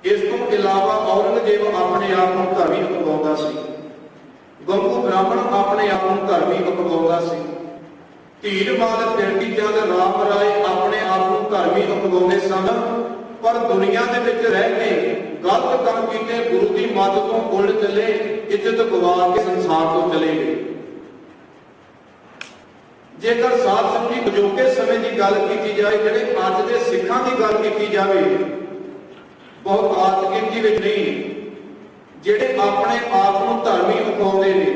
ਇਸ ਤੋਂ ਇਲਾਵਾ ਔਰੰਗਜ਼ੇਬ ਆਪਣੇ ਆਪ ਨੂੰ ਧਰਮੀ ਕਹਾਉਂਦਾ ਸੀ, ਗੰਗੂ ਬ੍ਰਾਹਮਣ ਆਪਣੇ ਆਪ ਨੂੰ ਧਰਮੀ ਕਹਾਉਂਦਾ ਸੀ, ਧੀਰਮਾਲ ਤਿਰਕੀ ਚੰਦ ਰਾਮ ਰਾਏ ਆਪਣੇ ਆਪ ਨੂੰ ਧਰਮੀ ਕਹਾਉਂਦੇ ਸਨ। ਪਰ ਦੁਨੀਆ ਦੇ ਵਿੱਚ ਰਹਿ ਕੇ ਗਲਤ ਕੰਮ ਕੀਤੇ, ਗੁਰੂ ਦੀ ਮੱਤ ਤੋਂ ਉਲਟ ਚੱਲੇ, ਇੱਜ਼ਤ ਗਵਾ ਕੇ ਸੰਸਾਰ ਤੋਂ ਚਲੇ ਗਏ। ਜੇਕਰ ਸਾਧ ਸੰਗਤ ਜੀ ਅਜੋਕੇ ਸਮੇਂ ਦੀ ਗੱਲ ਕੀਤੀ ਜਾਏ, ਜਿਹੜੇ ਅੱਜ ਦੇ ਸਿੱਖਾਂ ਦੀ ਗੱਲ ਕੀਤੀ ਜਾਵੇ, ਬਹੁਤ ਆਤ ਗਿਣਤੀ ਵਿੱਚ ਨਹੀਂ, ਜਿਹੜੇ ਆਪਣੇ ਆਪ ਨੂੰ ਧਰਮੀ ਕਹਾਉਂਦੇ ਨੇ,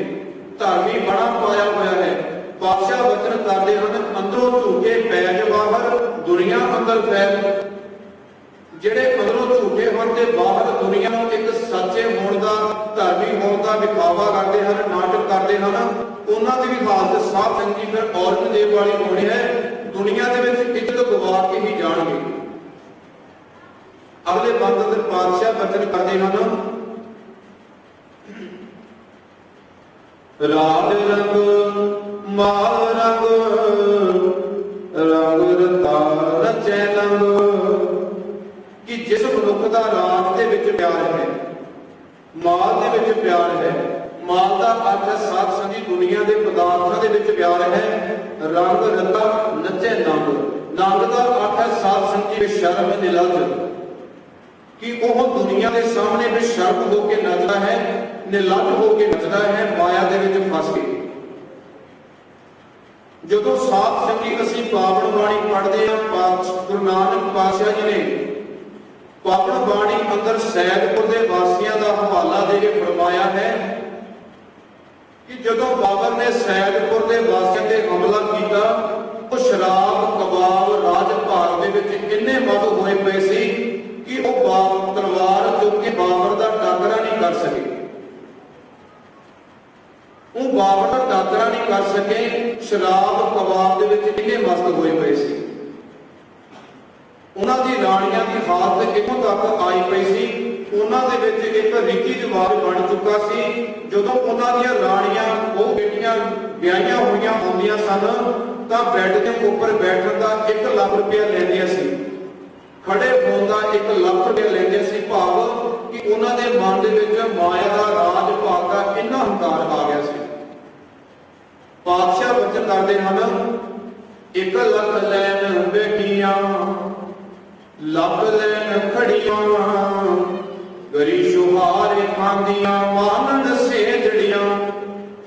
ਧਰਮੀ ਬਣਾ ਪਾਇਆ ਹੋਇਆ ਹੈ। ਪਾਤਸ਼ਾਹ ਬਚਨ ਕਰਦੇ ਹਨ, ਅੰਦਰੋਂ ਝੂਠੇ ਪੈਜ ਬਾਹਰ ਦੁਨੀਆ ਅੰਦਰ ਫੈਲ। ਜਿਹੜੇ ਅੰਦਰੋਂ ਝੂਠੇ ਹੋਣ ਤੇ ਬਾਹਰ ਦੁਨੀਆ ਨੂੰ ਇੱਕ ਸੱਚੇ ਹੋਣ ਦਾ, ਧਰਮੀ ਹੋਣ ਦਾ ਵਿਖਾਵਾ ਕਰਦੇ ਹਨ, ਨਾਟਕ ਕਰਦੇ ਹਨ, ਉਹਨਾਂ ਦੀ ਵੀ ਹਾਲਤ ਸਾਧ ਸੰਗਤ ਜੀ ਫਿਰ ਔਰੰਗਜ਼ੇਬ ਵਾਲੀ ਹੋਣੀ ਹੈ। ਦੁਨੀਆ ਦੇ ਵਿੱਚ ਇੱਜ਼ਤ ਗਵਾ ਕੇ ਹੀ ਜਾਣਗੇ। ਅਗਲੇ ਬੰਦ ਅੰਦਰ ਪਾਤਸ਼ਾਹ ਬਚਨ ਕਰਦੇ ਹਨ, ਰਾਜ ਰੰਗ ਮਾਲ ਰੰਗ ਰੰਗ ਰਤਾ ਰਚੈ ਲੰਗ। ਕਿ ਜਿਸ ਮਨੁੱਖ ਦਾ ਰਾਜ ਦੇ ਵਿੱਚ ਪਿਆਰ ਹੈ, ਮਾਲ ਦੇ ਵਿੱਚ ਪਿਆਰ ਹੈ, ਮਾਲ ਦਾ ਅਰਥ ਹੈ ਸਾਧ ਸੰਗਤ ਜੀ ਦੁਨੀਆ ਦੇ ਪਦਾਰਥਾਂ ਦੇ ਵਿੱਚ ਪਿਆਰ ਹੈ। ਰੰਗ ਰਤਾ ਨਚੈ ਲੰਗ, ਲੰਗ ਦਾ ਅਰਥ ਹੈ ਸਾਧ ਸੰਗਤ ਜੀ ਸ਼ਰਮ ਨਿਲੱਜ, ਕਿ ਉਹ ਦੁਨੀਆ ਦੇ ਸਾਹਮਣੇ ਬੇਸ਼ਰਮ ਹੋ ਕੇ ਨੱਚਦਾ ਹੈ, ਨਿਲੱਜ ਹੋ ਕੇ ਨੱਚਦਾ ਹੈ, ਮਾਇਆ ਦੇ ਵਿੱਚ ਫਸ ਕੇ। ਜਦੋਂ ਸਾਧ ਸੰਗਤ ਜੀ ਅਸੀਂ ਪਾਵਨ ਬਾਣੀ ਪੜ੍ਹਦੇ ਹਾਂ, ਗੁਰੂ ਨਾਨਕ ਪਾਤਸ਼ਾਹ ਜੀ ਨੇ ਪਾਵਨ ਬਾਣੀ ਅੰਦਰ ਸੈਦਪੁਰ ਦੇ ਵਾਸੀਆਂ ਦਾ ਹਵਾਲਾ ਦੇ ਕੇ ਫਰਮਾਇਆ ਹੈ ਕਿ ਜਦੋਂ ਬਾਬਰ ਨੇ ਸੈਦਪੁਰ ਦੇ ਵਾਸੀਆਂ ਤੇ ਹਮਲਾ ਕੀਤਾ, ਉਹ ਸ਼ਰਾਬ ਕਬਾਬ ਰਾਜ ਭਾਗ ਦੇ ਵਿੱਚ ਇੰਨੇ ਮਦ ਹੋਏ ਪਏ ਸੀ ਕਿ ਉਹ ਤਲਵਾਰ ਚੁੱਕ ਕੇ ਬਾਬਰ ਦਾ ਟਾਕਰਾ ਨਹੀਂ ਕਰ ਸਕੇ। ਉਹ ਬਾਬਰ ਦਾ ਟਾਕਰਾ ਨਹੀਂ ਕਰ ਸਕੇ, ਸ਼ਰਾਬ ਕਬਾਬ ਦੇ ਵਿੱਚ ਇੰਨੇ ਮਸਤ ਹੋਏ ਪਏ ਸੀ। ਉਹਨਾਂ ਦੀ ਰਾਣੀਆਂ ਦੀ ਹਾਲਤ ਇੱਥੋਂ ਤੱਕ ਆਈ ਪਈ ਸੀ, ਉਹਨਾਂ ਦੇ ਵਿੱਚ ਇੱਕ ਰੀਤੀ ਰਿਵਾਜ ਬਣ ਚੁੱਕਾ ਸੀ। ਜਦੋਂ ਉਹਨਾਂ ਦੀਆਂ ਰਾਣੀਆਂ ਉਹ ਬੇਟੀਆਂ ਵਿਆਹੀਆਂ ਹੋਈਆਂ ਹੁੰਦੀਆਂ ਸਨ ਤਾਂ ਬੈੱਡ ਦੇ ਉੱਪਰ ਬੈਠਣ ਦਾ 1 ਲੱਖ ਰੁਪਇਆ ਲੈਂਦੀਆਂ ਸੀ, ਖੜੇ ਹੋਣ ਦਾ 1 ਲੱਖ ਰੁਪਇਆ ਲੈਂਦੀਆਂ ਸੀ। ਭਾਵ ਕਿ ਉਹਨਾਂ ਦੇ ਮਨ ਦੇ ਵਿੱਚ ਮਾਇਆ ਦਾ ਰਾਜ ਭਾਗ ਦਾ ਇੰਨਾ ਹੰਕਾਰ ਆ ਗਿਆ ਸੀ। ਪਾਤਸ਼ਾਹ ਬਚਨ ਕਰਦੇ ਹਨ, 1 ਲੱਖ ਲੈਣ ਬੈਠੀਆਂ ਲੱਭ ਲੈਣ ਖੜੀਆਂ, ਗਰੀ ਸ਼ੁਹਾਰੇ ਖਾਂਦੀਆਂ ਮਾਨਣ ਸੇਜੜੀਆਂ।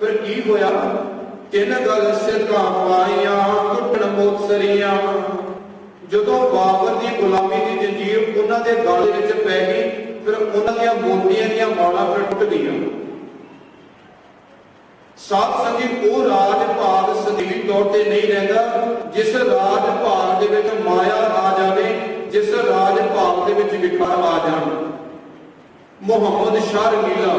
ਫਿਰ ਕੀ ਹੋਇਆ? 3 ਗਲ ਸਿੱਧਾਂ ਪਾਈਆਂ ਟੁੱਟਣ ਮੋਤਸਰੀਆਂ। ਜਦੋਂ ਬਾਬਰ ਦੀ ਗੁਲਾਮੀ ਦੀ ਜੰਜੀਰ ਉਹਨਾਂ ਦੇ ਗਲ ਵਿੱਚ ਪੈ ਗਈ, ਫਿਰ ਉਹਨਾਂ ਦੀਆਂ ਮੋਤੀਆਂ ਦੀਆਂ ਮਾਲਾਂ ਫਿਰ ਟੁੱਟ ਗਈਆਂ। ਸਾਧ ਸੰਗਤ ਉਹ ਰਾਜ ਭਾਗ ਸਦੀਵੀ ਤੌਰ ਤੇ ਨਹੀਂ ਰਹਿੰਦਾ ਜਿਸ ਰਾਜ ਭਾਗ ਦੇ ਵਿੱਚ ਮਾਇਆ ਆ ਜਾਵੇ, ਜਿਸ ਰਾਜ ਭਾਗ ਦੇ ਵਿੱਚ ਵਿਕਾਰ ਆ ਜਾਣ। ਮੁਹੰਮਦ ਸ਼ਾਹ ਰੰਗੀਲਾ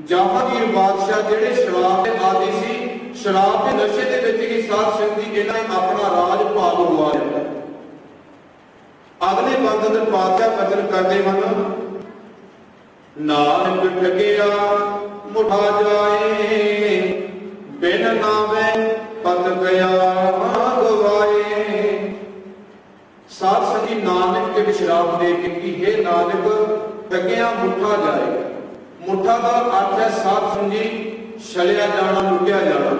ਜਹਾਂਗੀਰ ਬਾਦਸ਼ਾਹ ਜਿਹੜੇ ਸ਼ਰਾਬ ਦੇ ਆਦੀ ਸੀ, ਸ਼ਰਾਬ ਦੇ ਨਸ਼ੇ ਦੇ ਵਿੱਚ ਹੀ ਸਾਧ ਸੰਗਤ ਇਹਨਾਂ ਨੇ ਆਪਣਾ ਰਾਜ ਭਾਗ ਗਵਾਇਆ। ਅਗਲੇ ਬੰਦ ਅੰਦਰ ਪਾਤਸ਼ਾਹ ਬਚਨ ਕਰਦੇ ਹਨ, ਨਾਨਕ ਠਗਿਆ ਮੁਠਾ ਜਾਏ, ਬਿਨ ਨਾਵੇਂ ਪਤ ਗਿਆ ਗਵਾਏ। ਸਾਧ ਸੰਗਤ ਨਾਨਕ ਕੇ ਸ਼ਰਾਬ ਦੇ ਕੇ ਕਿ ਹੈ ਨਾਨਕ ਠਗਿਆ ਮੁਠਾ ਜਾਏ। ਮੁੱਠਾ ਦਾ ਅਰਥ ਹੈ ਸਾਧ ਸੰਗਤ ਛਲਿਆ ਜਾਣਾ, ਲੁੱਟਿਆ ਜਾਣਾ।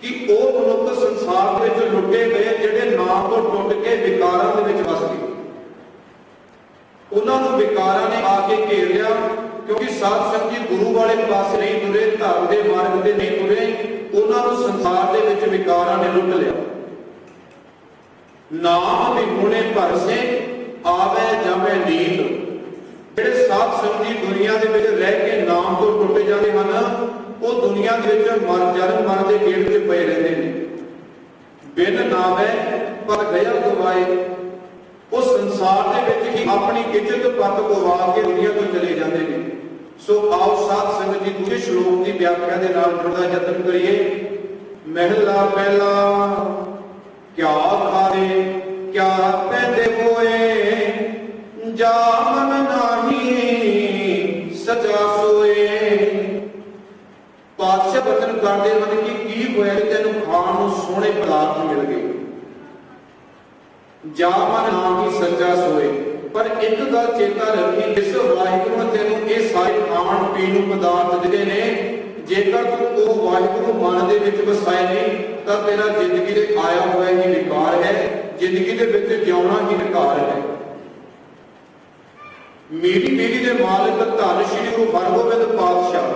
ਕਿ ਉਹ ਮਨੁੱਖ ਸੰਸਾਰ ਵਿੱਚ ਲੁੱਟੇ ਗਏ ਜਿਹੜੇ ਨਾਮ ਤੋਂ ਟੁੱਟ ਕੇ ਵਿਕਾਰਾਂ ਦੇ ਵਿੱਚ ਫਸ ਗਏ। ਉਹਨਾਂ ਨੂੰ ਵਿਕਾਰਾਂ ਨੇ ਆ ਕੇ ਘੇਰ ਲਿਆ, ਕਿਉਂਕਿ ਸਾਧ ਸੰਗਤ ਗੁਰੂ ਵਾਲੇ ਪਾਸੇ ਨਹੀਂ ਤੁਰੇ, ਧਰਮ ਦੇ ਮਾਰਗ ਤੇ ਨਹੀਂ ਤੁਰੇ। ਉਹਨਾਂ ਨੂੰ ਸੰਸਾਰ ਦੇ ਵਿੱਚ ਵਿਕਾਰਾਂ ਨੇ ਲੁੱਟ ਲਿਆ। ਨਾਮ ਵਿਗੁਣੇ ਭਰਸੇ ਆਵੇ ਜਾਵੇ ਨੀਂਦ। ਜਿਹੜੇ ਸਾਧ ਸੰਗਤ ਦੁਨੀਆ ਦੇ ਵਿੱਚ ਰਹਿ ਕੇ ਨਾਮ ਤੋਂ ਟੁੱਟ ਜਾਂਦੇ ਹਨ, ਉਹ ਦੁਨੀਆ ਦੇ ਵਿੱਚ ਜਨਮ ਮਰਨ ਦੇ ਗੇੜ ਵਿੱਚ ਪਏ ਰਹਿੰਦੇ ਨੇ। ਬਿਨ ਨਾਵੇ ਪਰ ਗਿਆ ਗਵਾਏ। ਉਹ ਸੰਸਾਰ ਦੇ ਵਿੱਚ ਹੀ ਆਪਣੀ ਇੱਜ਼ਤ ਪੱਤ ਗਵਾ ਕੇ ਦੁਨੀਆ ਤੋਂ ਚਲੇ ਜਾਂਦੇ ਨੇ। ਸੋ ਆਓ ਸਾਧ ਸੰਗਤ ਜੀ ਦੂਜੇ ਸ਼ਲੋਕ ਦੀ ਵਿਆਖਿਆ ਦੇ ਨਾਲ ਜੁੜਨ ਦਾ ਯਤਨ ਕਰੀਏ। ਮਹਿਲਾ ਪਹਿਲਾ ਕਿਆ ਖਾਰੇ ਕਿਆ ਪੈਦੇ ਹੋਏ, ਜਾ ਮਨ ਨਾਹੀ ਸਜਾ ਸੋਏ। ਪਾਤਸ਼ਾਹ ਬਚਨ ਕਰਦੇ ਹਨ ਕਿ ਕੀ ਹੋਇਆ ਕਿ ਤੈਨੂੰ ਖਾਣ ਨੂੰ ਸੋਹਣੇ ਪਦਾਰਥ ਮਿਲ ਗਏ, ਜਾ ਮਨ ਨਾਹੀ ਸਜਾ ਸੋਏ। ਪਰ ਇੱਕ ਗੱਲ ਚੇਤਾ ਰੱਖੀ, ਜਿਸ ਵਾਹਿਗੁਰੂ ਨੇ ਤੈਨੂੰ ਇਹ ਸਾਰੇ ਖਾਣ ਪੀਣ ਨੂੰ ਪਦਾਰਥ ਦਿੱਤੇ ਨੇ, ਜੇਕਰ ਤੂੰ ਉਹ ਵਾਹਿਗੁਰੂ ਮਨ ਦੇ ਵਿੱਚ ਵਸਾਏ ਨਹੀਂ ਤਾਂ ਤੇਰਾ ਜ਼ਿੰਦਗੀ ਦੇ ਆਇਆ ਹੋਇਆ ਹੀ ਵਿਕਾਰ ਹੈ, ਜ਼ਿੰਦਗੀ ਦੇ ਵਿੱਚ ਜਿਉਣਾ ਹੀ ਵਿਕਾਰ ਹੈ। ਮੇਰੀ ਪੀੜੀ ਦੇ ਮਾਲਕ ਧੰਨ ਸ਼੍ਰੀ ਗੁਰੂ ਹਰਗੋਬਿੰਦ ਪਾਤਸ਼ਾਹ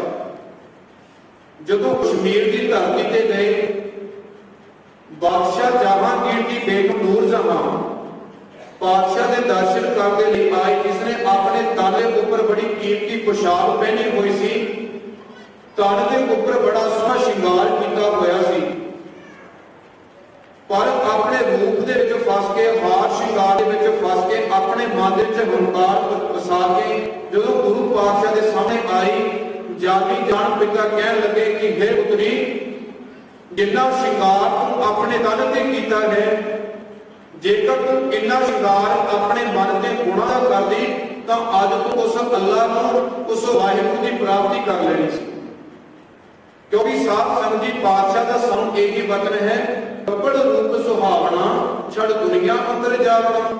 ਜਦੋਂ ਕਸ਼ਮੀਰ ਦੀ ਧਰਤੀ ਤੇ ਗਏ, ਬਾਦਸ਼ਾਹ ਜਹਾਂਗੀਰ ਦੀ ਬੇਗਮ ਨੂਰ ਜਹਾਂ ਪਾਤਸ਼ਾਹ ਦੇ ਦਰਸ਼ਨ ਕਰਨ ਦੇ ਲਈ ਆਈ। ਜਿਸਨੇ ਆਪਣੇ ਤਨ ਦੇ ਉੱਪਰ ਬੜੀ ਕੀਮਤੀ ਪੁਸ਼ਾਕ ਪਹਿਨੀ ਹੋਈ ਸੀ, ਤਨ ਦੇ ਉੱਪਰ ਬੜਾ ਸੋਹਣਾ ਸ਼ਿੰਗਾਰ ਕੀਤਾ ਹੋਇਆ ਸੀ, ਪਰ ਆਪਣੇ ਰੂਪ ਦੇ ਵਿੱਚ ਫਸ ਕੇ, ਹਾਰ ਸ਼ਿੰਗਾਰ ਦੇ ਵਿੱਚ ਫਸ ਕੇ, ਆਪਣੇ ਮਨ ਦੇ ਵਿੱਚ ਹੰਕਾਰ ਵਸਾ ਕੇ ਜਦੋਂ ਗੁਰੂ ਪਾਤਸ਼ਾਹ ਦੇ ਸਾਹਮਣੇ ਆਈ, ਜਾਗੀ ਜਾਣ ਪਿਤਾ ਕਹਿਣ ਲੱਗੇ ਕਿ ਹੇ ਪੁੱਤਰੀ, ਜਿੰਨਾ ਸ਼ਿੰਗਾਰ ਤੂੰ ਆਪਣੇ ਤਨ ਤੇ ਕੀਤਾ ਹੈ, ਜੇਕਰ ਤੂੰ ਇੰਨਾ ਸ਼ਿੰਗਾਰ ਆਪਣੇ ਮਨ ਤੇ ਗੁਣਾ ਦਾ ਕਰਦੀ ਤਾਂ ਅੱਜ ਤੂੰ ਉਸ ਅੱਲਾਹ ਨੂੰ, ਉਸ ਵਾਹਿਗੁਰੂ ਦੀ ਪ੍ਰਾਪਤੀ ਕਰ ਲੈਣੀ ਸੀ। ਕਿਉਂਕਿ ਸਾਧ ਸੰਗਤ ਜੀ ਪਾਤਸ਼ਾਹ ਦਾ ਸਾਨੂੰ ਇਹੀ ਵਚਨ ਹੈ, ਕੱਪੜ ਰੂਪ ਸੁਹਾਵਣਾ ਛੜ ਦੁਨੀਆ ਅੰਦਰ ਜਾਵਣਾ।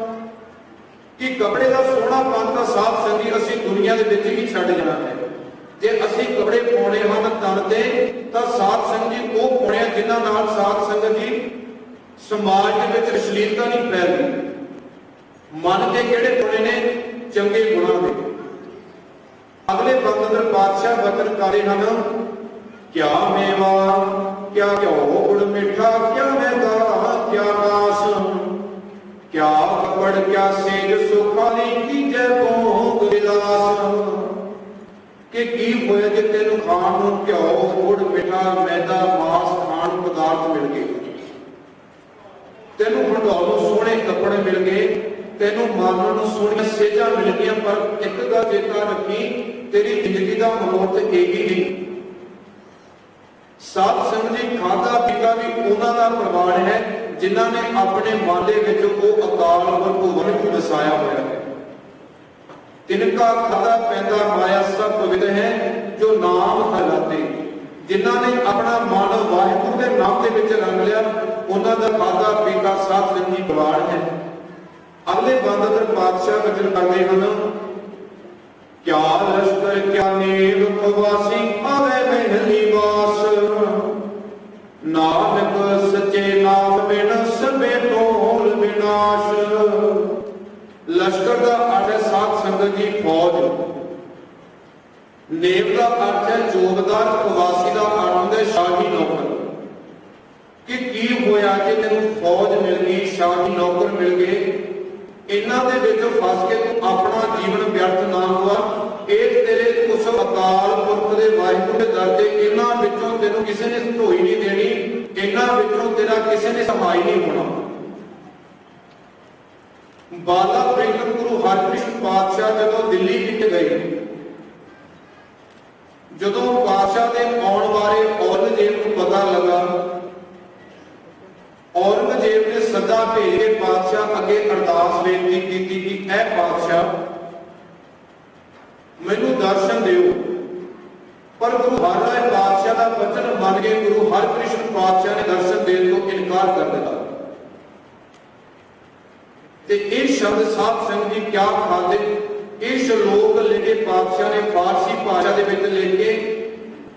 ਕਿ ਕੱਪੜੇ ਦਾ ਸੋਹਣਾ ਪਨ ਤਾਂ ਸਾਧ ਸੰਗਤ ਜੀ ਅਸੀਂ ਦੁਨੀਆ ਦੇ ਵਿੱਚ ਹੀ ਛੱਡ ਜਾਣਾ ਹੈ। ਜੇ ਅਸੀਂ ਕੱਪੜੇ ਪਾਉਣੇ ਹਨ ਤਨ ਤੇ ਤਾਂ ਸਾਧ ਸੰਗਤ ਜੀ ਉਹ ਪਾਉਣੇ ਜਿਨ੍ਹਾਂ ਨਾਲ ਸਾਧ ਸੰਗਤ ਜੀ ਸਮਾਜ ਦੇ ਵਿੱਚ ਅਸ਼ਲੀਲਤਾ ਨਹੀਂ ਫੈਲਦੀ। ਮਨ ਦੇ ਕਿਹੜੇ ਪਾਉਣੇ ਨੇ? ਚੰਗੇ ਗੁਣਾਂ ਦੇ। ਅਗਲੇ ਬੰਦਰ ਪਾਤਸ਼ਾਹ ਵਚਨ ਕਰਦੇ ਹਨ, ਕਿਆ ਮੇਵਾ ਕਿਆ ਘਿਓ ਗੁੜ ਮਿੱਠਾ, ਕਿਆ ਮੈਦਾ ਕਿਆ ਮਾਸ, ਕਿਆ ਕੱਪੜ ਕਿਆ ਸੇਜ ਸੁਖਾਲੀ, ਕੀਜੈ ਭੋਗ ਵਿਲਾਸ। ਕਿ ਕੀ ਹੋਇਆ ਜੇ ਤੈਨੂੰ ਖਾਣ ਨੂੰ ਘਿਓ ਗੁੜ ਮਿੱਠਾ ਮੈਦਾ ਮਾਸ ਖਾਣ ਪਦਾਰਥ ਮਿਲ ਗਏ, ਤੈਨੂੰ ਹੰਡਾਉਣ ਨੂੰ ਸੋਹਣੇ ਕੱਪੜੇ ਮਿਲ ਗਏ, ਤੈਨੂੰ ਮਾਰਨ ਨੂੰ ਸੋਹਣੀਆਂ ਸੇਜਾਂ ਮਿਲ ਗਈਆਂ, ਪਰ ਇੱਕ ਗੱਲ ਚੇਤਾ ਰੱਖੀ, ਤੇਰੀ ਜ਼ਿੰਦਗੀ ਦਾ ਮਨੋਰਥ ਇਹੀ ਨਹੀਂ। ਸਾਧ ਸੰਗਤ ਜੀ ਖਾਦਾ ਪੀਤਾ ਵੀ ਉਹਨਾਂ ਦਾ ਪ੍ਰਵਾਨ ਹੈ ਜਿਨ੍ਹਾਂ ਨੇ ਆਪਣੇ ਮਨ ਦੇ ਵਿੱਚ ਉਹ ਅਕਾਲ ਭਗਵਾਨ ਨੂੰ ਵਸਾਇਆ ਹੋਇਆ ਹੈ। तिनका खाता पैदा माया सब पवित है जो नाम हलाते। जिन्हां ने अपना मन वाहिगुरू के नाम के विच रंग लिया उन्हां दा खाता पीता साध संगी प्रवान है। अगले बंदर पातशाह वचन करते हैं, क्या लश्कर क्या नेव प्रवासी आवे महली वास, नानक सच्चे नाम बिन सबे ढोल विनाश। लश्कर का अर्थ है साध संगत की फौज, नेव का अर्थ है जोगदार, प्रवासी का अर्थ होता है शाही नौकर। कि की होया कि तेन फौज मिल गई, शाही नौकर मिल गए, इन्हां दे विच फस के तू अपना जीवन व्यर्थ ना हुआ। ਇਹ तेरे उस अकाल पुरख दे वाहिगुरू दे दर ते इन्हां विचों तैनूं किसी ने ढोई नहीं देनी, इन्हां विचों तेरा किसी ने सहाय नहीं होना। बाला प्रिंगम गुरु हरकृष्ण पातशाह जदों दिल्ली विच गए, जदों पातशाह दे आउण बारे औरंगजेब नूं पता लगा, औरंगजेब ने सदा भेज के पातशाह अगे अरदास बेनती की कि ऐ पातशाह मैनू दर्शन दिओ। पर गुरु हरराय पातशाह का वचन मान के गुरु हरकृष्ण पातशाह ने दर्शन देने को इनकार कर दिया। ते इस शब्द साध संगत जी क्या खाते, इस श्लोक लिखे पातशाह ने फारसी भाषा दे विच लिख के